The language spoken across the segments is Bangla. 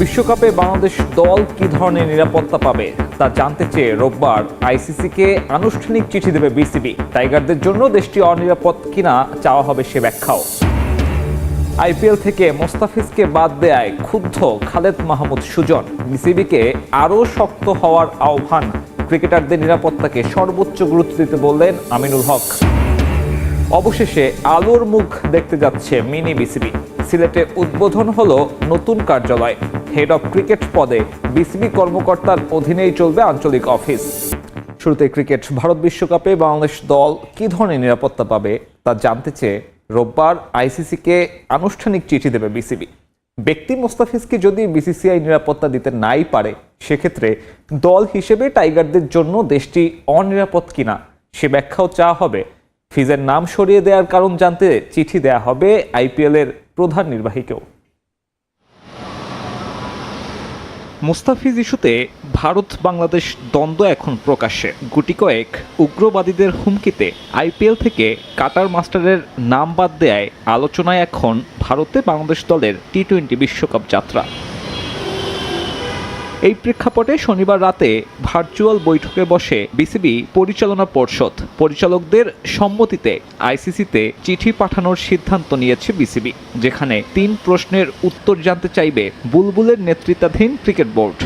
বিশ্বকাপে বাংলাদেশ দল কী ধরনের নিরাপত্তা পাবে তা জানতে চেয়ে রোববার আইসিসিকে আনুষ্ঠানিক চিঠি দেবে বিসিবি। টাইগারদের জন্য দেশটি অনিরাপদ কিনা চাওয়া হবে সে ব্যাখ্যাও। আইপিএল থেকে মোস্তাফিজকে বাদ দেয়ায় ক্ষুব্ধ খালেদ মাহমুদ সুজন। বিসিবিকে আরও শক্ত হওয়ার আহ্বান। ক্রিকেটারদের নিরাপত্তাকে সর্বোচ্চ গুরুত্ব দিতে বললেন আমিনুল হক। অবশেষে আলোর মুখ দেখতে যাচ্ছে মিনি বিসিবি। সিলেটে উদ্বোধন হলো নতুন কার্যালয়। হেড অব ক্রিকেট পদে বিসিবি কর্মকর্তার অধীনেই চলবে আঞ্চলিক অফিস। শুরুতে ক্রিকেট। ভারত বিশ্বকাপে বাংলাদেশ দল কী ধরনের নিরাপত্তা পাবে তা জানতে চেয়ে রোববার আইসিসিকে আনুষ্ঠানিক চিঠি দেবে বিসিবি। ব্যক্তি মোস্তাফিজকে যদি বিসিসিআই নিরাপত্তা দিতে নাই পারে, সেক্ষেত্রে দল হিসেবে টাইগারদের জন্য দেশটি অনিরাপদ কিনা সে ব্যাখ্যাও চাওয়া হবে। ফিজের নাম সরিয়ে দেওয়ার কারণ জানতে চিঠি দেয়া হবে আইপিএলের প্রধান নির্বাহীকেও। মোস্তাফিজ ইস্যুতে ভারত বাংলাদেশ দ্বন্দ্ব এখন প্রকাশ্যে। গুটি কয়েক উগ্রবাদীদের হুমকিতে আইপিএল থেকে কাটার মাস্টারের নাম বাদ দেয়ায় আলোচনায় এখন ভারতে বাংলাদেশ দলের টি-20 বিশ্বকাপ যাত্রা। এই প্রেক্ষাপটে শনিবার রাতে ভার্চুয়াল বৈঠকে বসে বিসিবি পরিচালনা পর্ষদ। পরিচালকদের সম্মতিতে আইসিসিতে চিঠি পাঠানোর সিদ্ধান্ত নিয়েছে বিসিবি, যেখানে 3 প্রশ্নের উত্তর জানতে চাইবে বুলবুলের নেতৃত্বাধীন ক্রিকেট বোর্ড।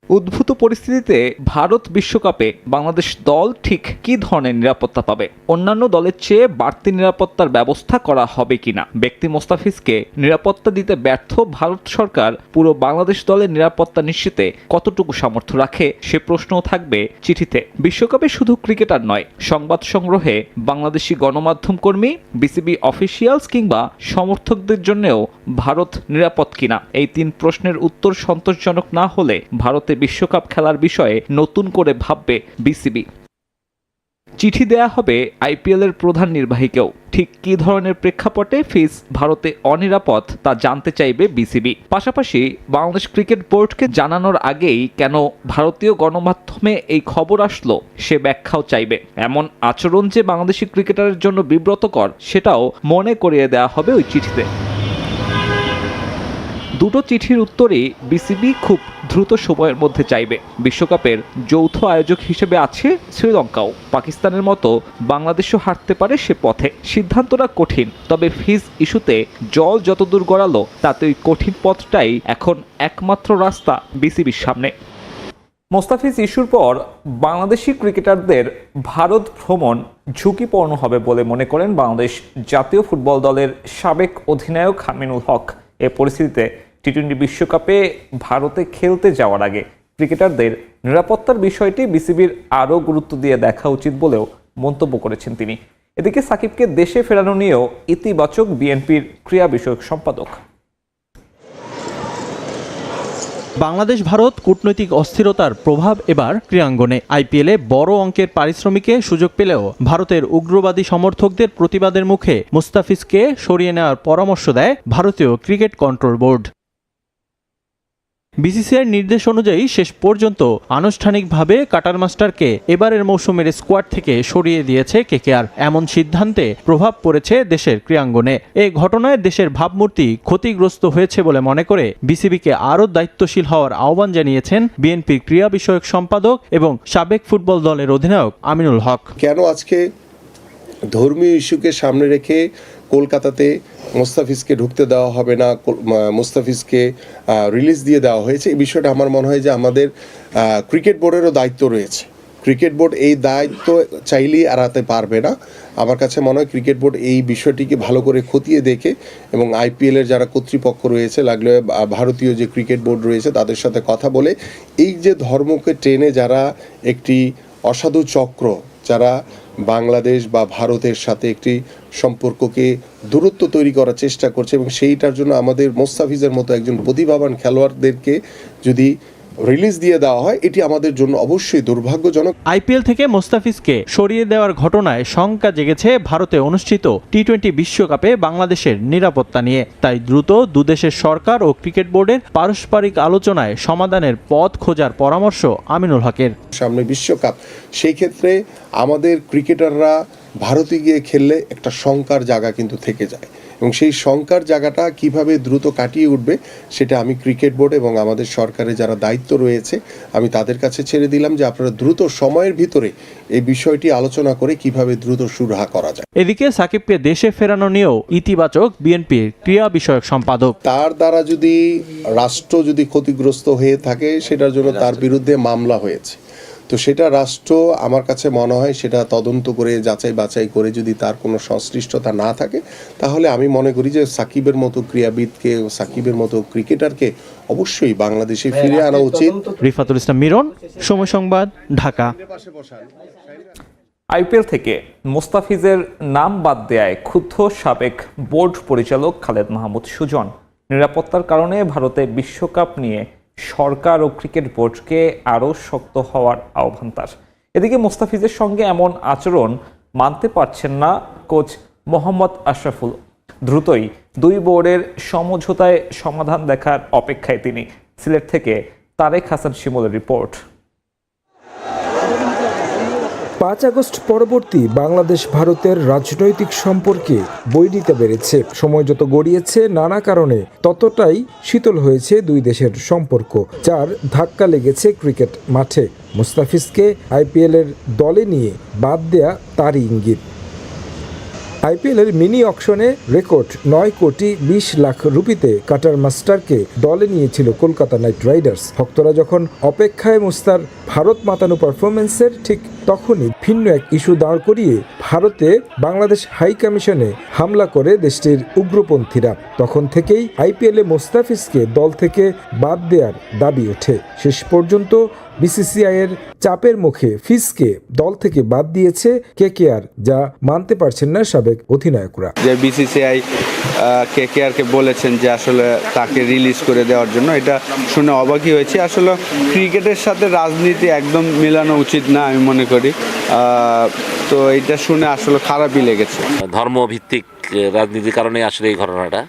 উদ্ভূত পরিস্থিতিতে ভারত বিশ্বকাপে বাংলাদেশ দল ঠিক কী ধরনের নিরাপত্তা পাবে, অন্যান্য দলের চেয়ে বাড়তি নিরাপত্তার ব্যবস্থা করা হবে কিনা, ব্যক্তি মোস্তাফিজকে নিরাপত্তা দিতে ব্যর্থ ভারত সরকার পুরো বাংলাদেশ দলের নিরাপত্তা নিশ্চিতে কতটুকু সামর্থ্য রাখে সে প্রশ্নও থাকবে চিঠিতে। বিশ্বকাপে শুধু ক্রিকেটার নয়, সংবাদ সংগ্রহে বাংলাদেশি গণমাধ্যম কর্মী, বিসিবি অফিসিয়ালস কিংবা সমর্থকদের জন্যও ভারত নিরাপদ কিনা, এই 3 প্রশ্নের উত্তর সন্তোষজনক না হলে ভারতে বিশ্বকাপ খেলার বিষয়ে নতুন করে ভাববে বিসিবি। চিঠি দেয়া হবে আইপিএলের প্রধান নির্বাহীকেও। ঠিক কী ধরনের প্রেক্ষাপটে ফিজ ভারতে অনিরাপদ তা জানতে চাইবে বিসিবি। পাশাপাশি বাংলাদেশ ক্রিকেট বোর্ডকে জানানোর আগেই কেন ভারতীয় গণমাধ্যমে এই খবর আসলো সে ব্যাখ্যাও চাইবে। এমন আচরণ যে বাংলাদেশি ক্রিকেটারের জন্য বিব্রতকর সেটাও মনে করিয়ে দেওয়া হবে ওই চিঠিতে। দুটো চিঠির উত্তরই বিসিবি খুব দ্রুত সময়ের মধ্যে চাইবে। বিশ্বকাপের যৌথ আয়োজক হিসেবে আছে শ্রীলঙ্কাও। পাকিস্তানের মতো বাংলাদেশও হারতে পারে সে পথে। সিদ্ধান্তটা কঠিন, তবে ফিজ ইস্যুতে জল যতদূর গড়ালো তাতে ওই কঠিন পথটাই এখন একমাত্র রাস্তা বিসিবির সামনে। মোস্তাফিজ ইস্যুর পর বাংলাদেশি ক্রিকেটারদের ভারত ভ্রমণ ঝুঁকিপূর্ণ হবে বলে মনে করেন বাংলাদেশ জাতীয় ফুটবল দলের সাবেক অধিনায়ক আমিনুল হক। এ পরিস্থিতিতে টি-20 বিশ্বকাপে ভারতে খেলতে যাওয়ার আগে ক্রিকেটারদের নিরাপত্তার বিষয়টি বিসিবির আরও গুরুত্ব দিয়ে দেখা উচিত বলেও মন্তব্য করেছেন তিনি। এদিকে সাকিবকে দেশে ফেরানো নিয়েও ইতিবাচক বিএনপির ক্রীড়া বিষয়ক সম্পাদক। বাংলাদেশ ভারত কূটনৈতিক অস্থিরতার প্রভাব এবার ক্রীড়াঙ্গনে। আইপিএলে বড় অঙ্কের পারিশ্রমিকে সুযোগ পেলেও ভারতের উগ্রবাদী সমর্থকদের প্রতিবাদের মুখে মুস্তাফিজকে সরিয়ে নেওয়ার পরামর্শ দেয় ভারতীয় ক্রিকেট কন্ট্রোল বোর্ড। বিসিসিআইর নির্দেশ অনুযায়ী শেষ পর্যন্ত আনুষ্ঠানিকভাবে কাটার মাস্টারকে এবারের মৌসুমের স্কোয়াড থেকে সরিয়ে দিয়েছে কেকেআর। এমন সিদ্ধান্তে প্রভাব পড়েছে দেশের ক্রীড়াঙ্গনে। এই ঘটনায় দেশের ভাবমূর্তি ক্ষতিগ্রস্ত হয়েছে বলে মনে করে বিসিবিকে আরও দায়িত্বশীল হওয়ার আহ্বান জানিয়েছেন বিএনপির ক্রীড়া বিষয়ক সম্পাদক এবং সাবেক ফুটবল দলের অধিনায়ক আমিনুল হক। কেন আজকে ধর্মীয় ইস্যুকে সামনে রেখে কলকাতাতে মোস্তাফিজকে ঢুকতে দেওয়া হবে না, মোস্তাফিজকে রিলিজ দিয়ে দেওয়া হয়েছে, এই বিষয়টা আমার মনে হয় যে আমাদের ক্রিকেট বোর্ডেরও দায়িত্ব রয়েছে। ক্রিকেট বোর্ড এই দায়িত্ব চাইলেই এড়াতে পারবে না। আমার কাছে মনে হয় ক্রিকেট বোর্ড এই বিষয়টিকে ভালো করে খতিয়ে দেখে এবং আইপিএলের যারা কর্তৃপক্ষ রয়েছে, লাগলে ভারতীয় যে ক্রিকেট বোর্ড রয়েছে তাদের সাথে কথা বলে এই যে ধর্মকে টেনে যারা একটি অসাধু চক্র, যারা বাংলাদেশ বা ভারতের সাথে একটি সম্পর্ককে দূরত্ব তৈরি করার চেষ্টা করছে, এবং সেইটার জন্য আমাদের মোস্তাফিজের মতো একজন প্রতিভাবান খেলোয়াড়দেরকে যদি রিলিজ দিয়ে দেওয়া হয়, এটি আমাদের জন্য অবশ্যই দুর্ভাগ্যজনক। আইপিএল থেকে মোস্তাফিজকে সরিয়ে দেওয়ার ঘটনায় শঙ্কা জেগেছে ভারতে অনুষ্ঠিত টি-20 বিশ্বকাপে বাংলাদেশের নিরাপত্তা নিয়ে। তাই দ্রুত দুদেশের সরকার ও ক্রিকেট বোর্ডের পারস্পরিক আলোচনায় সমাধানের পথ খোঁজার পরামর্শ আমিনুল হকের। সামনে বিশ্বকাপ, সেই ক্ষেত্রে আমাদের ক্রিকেটাররা ভারতে গিয়ে খেললে একটা শঙ্কার জায়গা কিন্তু থেকে যায়, এবং সেই শঙ্কার জায়গাটা কিভাবে দ্রুত কাটিয়ে উঠবে সেটা আমি ক্রিকেট বোর্ড এবং আমাদের সরকারের যারা দায়িত্ব রয়েছে আমি তাদের কাছে ছেড়ে দিলাম যে আপনারা দ্রুত সময়ের ভিতরে এই বিষয়টি আলোচনা করে কিভাবে দ্রুত সুরাহা করা যায়। এদিকে সাকিবকে দেশে ফেরানো নিয়েও ইতিবাচক বিএনপির ক্রীড়া বিষয়ক সম্পাদক। তার দ্বারা যদি রাষ্ট্র যদি ক্ষতিগ্রস্ত হয়ে থাকে সেটার জন্য তার বিরুদ্ধে মামলা হয়েছে, তো সেটা রাষ্ট্র আমার কাছে মনে হয় সেটা তদন্ত করে যাচাই বাছাই করে যদি তার কোনো সংশ্লিষ্টতা না থাকে তাহলে আমি মনে করি যে সাকিবের মতো ক্রীড়াবিদকে, সাকিবের মতো ক্রিকেটারকে অবশ্যই বাংলাদেশে ফিরে আনা উচিত। রিফাতুল ইসলাম মিরন, সময় সংবাদ, ঢাকা। আইপিএল থেকে মোস্তাফিজের নাম বাদ দেয়ায় ক্ষুব্ধ সাবেক বোর্ড পরিচালক খালেদ মাহমুদ সুজন। নিরাপত্তার কারণে ভারতে বিশ্বকাপ নিয়ে সরকার ও ক্রিকেট বোর্ডকে আরও শক্ত হওয়ার আহ্বান তার। এদিকে মোস্তাফিজের সঙ্গে এমন আচরণ মানতে পারছেন না কোচ মোহাম্মদ আশরাফুল। দ্রুতই দুই বোর্ডের সমঝোতায় সমাধান দেখার অপেক্ষায় তিনি। সিলেট থেকে তারেক হাসান শিমুলের রিপোর্ট। 5 আগস্ট পরবর্তী বাংলাদেশ ভারতের রাজনৈতিক সম্পর্কে বৈরিতা বেড়েছে। সময় যত গড়িয়েছে নানা কারণে ততটাই শীতল হয়েছে দুই দেশের সম্পর্ক, যার ধাক্কা লেগেছে ক্রিকেট মাঠে। মুস্তাফিজকে আইপিএলের দলে নিয়ে বাদ দেয়া তারই ইঙ্গিত। আইপিএলের মিনি অকশনে রেকর্ড 9 কোটি 20 লাখ রুপিতে কাটার মাস্টারকে দলে নিয়েছিল কলকাতা নাইট রাইডার্স। ভক্তরা যখন অপেক্ষায় মুস্তার ভারত মাতানো পারফরমেন্সের, ঠিক তখনই ভিন্ন এক ইস্যু দাঁড় করিয়ে ভারতে বাংলাদেশ হাই কমিশনে হামলা করে দেশটির উগ্রপন্থীরা। তখন থেকেই আইপিএলে মোস্তাফিজকে দল থেকে বাদ দেওয়ার দাবি ওঠে। শেষ পর্যন্ত বিসিসিআইয়ের চাপের মুখে ফিজকে দল থেকে বাদ দিয়েছে কেকেআর, যা মানতে পারছেন না সাবেক অধিনায়করা। যে বিসিসিআই কেকেআরকে বলেছেন যে আসলে তাকে রিলিজ করে দেওয়ার জন্য, এটা শুনে অবাকই হয়েছে। আসলে ক্রিকেটের সাথে রাজনীতি একদম মেলানো উচিত না আমি মনে করি, তো এটা শুনে আসলে খারাপই লেগেছে। ধর্মভিত্তিক রাজনীতির কারণে আসলে এই ঘটনাটা,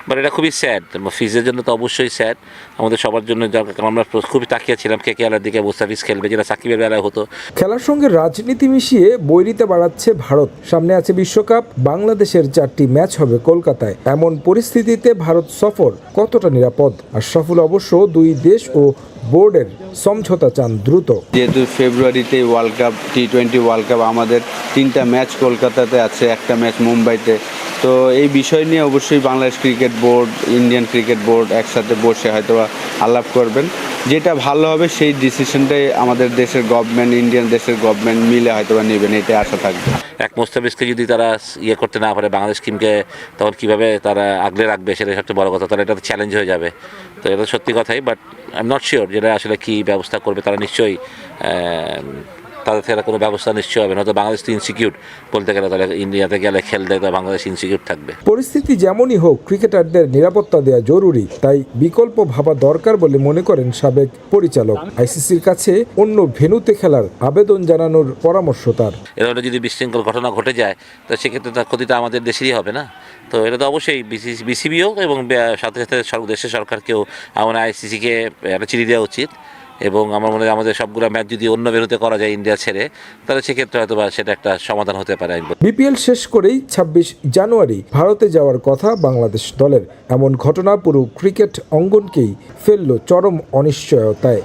বাট এটা খুবই স্যাড। ফিজের জন্য তো অবশ্যই স্যাড, আমাদের সবার জন্য। আমরা খুবই তাকিয়েছিলাম কেকেআরের দিকে, মুস্তাফিজ খেলবে যেটা সাকিবের বেলায় হতো। খেলার সঙ্গে রাজনীতি মিশিয়ে বৈরিতা বাড়াচ্ছে ভারত। সামনে আছে বিশ্বকাপ, বাংলাদেশের 4টি ম্যাচ হবে কলকাতায়। এমন পরিস্থিতিতে ভারত সফর কতটা নিরাপদ? আশরাফুল অবশ্য দুই দেশ ও বোর্ডের সমঝোতা চান দ্রুত। যেহেতু ফেব্রুয়ারিতে world cup, T20 world cup, আমাদের 3টা ম্যাচ কলকাতাতে আছে, একটা ম্যাচ মুম্বাইতে। তো এই বিষয় নিয়ে অবশ্যই Bangladesh cricket board, Indian cricket board একসাথে বসে হয়তো আলাপ করবেন। যেটা ভালো হবে সেই ডিসিশনটাই আমাদের দেশের গভর্নমেন্ট, ইন্ডিয়ান দেশের গভর্নমেন্ট মিলে হয়তো নেবেন, এটাই আশা থাকবে। এক মুস্তাফিজকে যদি তারা করতে না পারে বাংলাদেশ টিমকে, তখন কিভাবে তারা আগলে রাখবে সেটা সবচেয়ে বড় কথা। তাহলে এটা তো চ্যালেঞ্জ হয়ে যাবে। তো এটা সত্যি কথাই, but I am not sure যেটা আসলে কী ব্যবস্থা করবে তারা। নিশ্চয়ই তাদের থেকে কোনো ব্যবস্থা নিশ্চয় হবে, নয়তো বাংলাদেশ তো ইনসিকিউর বলতে গেলে। তাহলে ইন্ডিয়াতে গেলে খেলতে তো বাংলাদেশ ইনসিকিউর থাকবে। পরিস্থিতি যেমনই হোক, ক্রিকেটারদের নিরাপত্তা দেওয়া জরুরি, তাই বিকল্প ভাবা দরকার বলে মনে করেন সাবেক পরিচালক। আইসিসির কাছে অন্য ভেন্যুতে খেলার আবেদন জানানোর পরামর্শ তার। এ ধরনের যদি বিশৃঙ্খল ঘটনা ঘটে যায় তো সেক্ষেত্রে তার ক্ষতিটা আমাদের দেশেরই হবে না। তো এটা তো অবশ্যই বিসিবিও এবং সাথে সাথে দেশের সরকারকেও আমার আইসিসিকে একটা চিঠি দেওয়া উচিত। এবং আমার মনে হয় আমাদের সবগুলো ম্যাচ যদি অন্য বেরোতে করা যায় ইন্ডিয়া ছেড়ে, তাহলে সেক্ষেত্রে হয়তো বা সেটা একটা সমাধান হতে পারে। বিপিএল শেষ করেই 26 জানুয়ারি ভারতে যাওয়ার কথা বাংলাদেশ দলের। এমন ঘটনা পুরো ক্রিকেট অঙ্গনকেই ফেলল চরম অনিশ্চয়তায়।